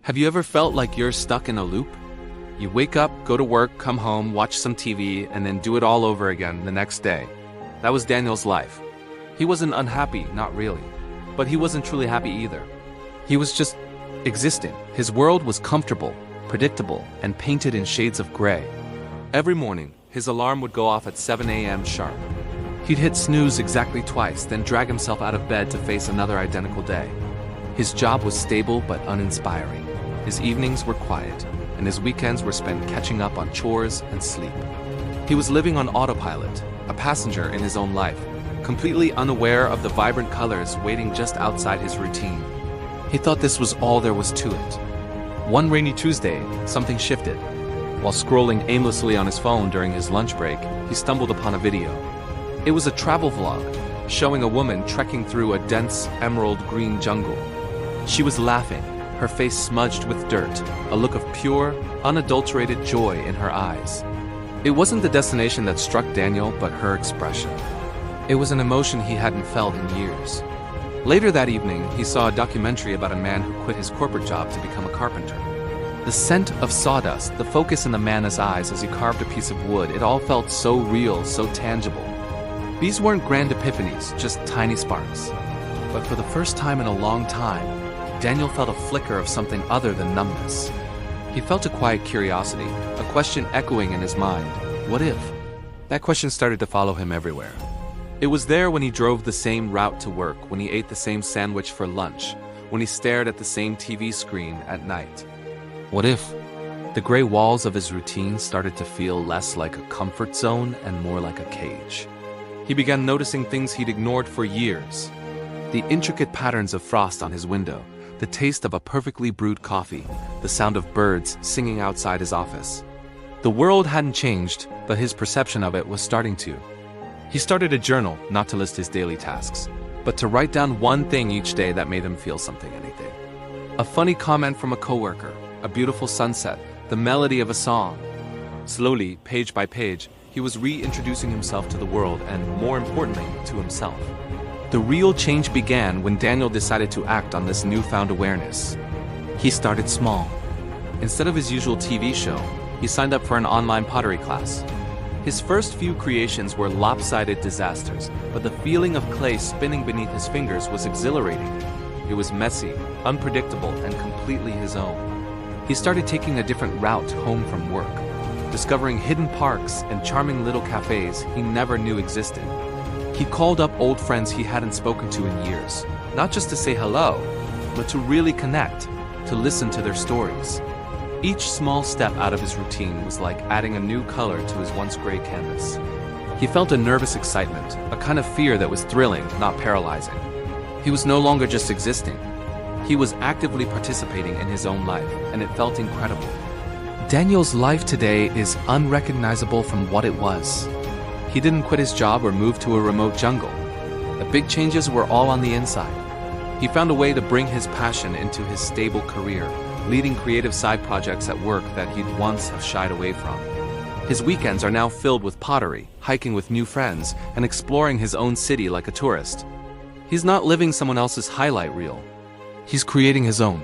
Have you ever felt like you're stuck in a loop? You wake up, go to work, come home, watch some TV, and then do it all over again the next day. That was Daniel's life. He wasn't unhappy, not really. But he wasn't truly happy either. He was just existing. His world was comfortable, predictable, and painted in shades of gray. Every morning, his alarm would go off at 7 a.m. sharp. He'd hit snooze exactly twice, then drag himself out of bed to face another identical day. His job was stable but uninspiring. His evenings were quiet, and his weekends were spent catching up on chores and sleep. He was living on autopilot, a passenger in his own life, completely unaware of the vibrant colors waiting just outside his routine. He thought this was all there was to it. One rainy Tuesday, something shifted. While scrolling aimlessly on his phone during his lunch break, he stumbled upon a video. It was a travel vlog, showing a woman trekking through a dense emerald green jungle. She was laughing, her face smudged with dirt, a look of pure, unadulterated joy in her eyes. It wasn't the destination that struck Daniel, but her expression. It was an emotion he hadn't felt in years. Later that evening, he saw a documentary about a man who quit his corporate job to become a carpenter. The scent of sawdust, the focus in the man's eyes as he carved a piece of wood, it all felt so real, so tangible. These weren't grand epiphanies, just tiny sparks. But for the first time in a long time, Daniel felt a flicker of something other than numbness. He felt a quiet curiosity, a question echoing in his mind. What if? That question started to follow him everywhere. It was there when he drove the same route to work, when he ate the same sandwich for lunch, when he stared at the same TV screen at night. What if the gray walls of his routine started to feel less like a comfort zone and more like a cage? He began noticing things he'd ignored for years. The intricate patterns of frost on his window, the taste of a perfectly brewed coffee, the sound of birds singing outside his office. The world hadn't changed, but his perception of it was starting to. He started a journal, not to list his daily tasks, but to write down one thing each day that made him feel something, anything. A funny comment from a coworker, a beautiful sunset, the melody of a song. Slowly, page by page, he was reintroducing himself to the world and, more importantly, to himself. The real change began when Daniel decided to act on this newfound awareness. He started small. Instead of his usual TV show, he signed up for an online pottery class. His first few creations were lopsided disasters, but the feeling of clay spinning beneath his fingers was exhilarating. It was messy, unpredictable, and completely his own. He started taking a different route home from work, discovering hidden parks and charming little cafes he never knew existed. He called up old friends he hadn't spoken to in years, not just to say hello, but to really connect, to listen to their stories. Each small step out of his routine was like adding a new color to his once gray canvas. He felt a nervous excitement, a kind of fear that was thrilling, not paralyzing. He was no longer just existing. He was actively participating in his own life, and it felt incredible. Daniel's life today is unrecognizable from what it was. He didn't quit his job or move to a remote jungle. The big changes were all on the inside. He found a way to bring his passion into his stable career, leading creative side projects at work that he'd once have shied away from. His weekends are now filled with pottery, hiking with new friends, and exploring his own city like a tourist. He's not living someone else's highlight reel. He's creating his own.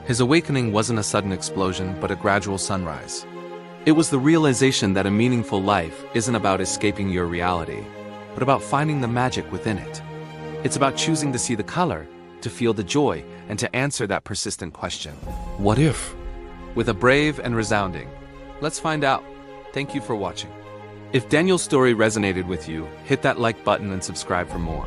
His awakening wasn't a sudden explosion, but a gradual sunrise. It was the realization that a meaningful life isn't about escaping your reality, but about finding the magic within it. It's about choosing to see the color, to feel the joy, and to answer that persistent question. What if? With a brave and resounding, let's find out. Thank you for watching. If Daniel's story resonated with you, hit that like button and subscribe for more.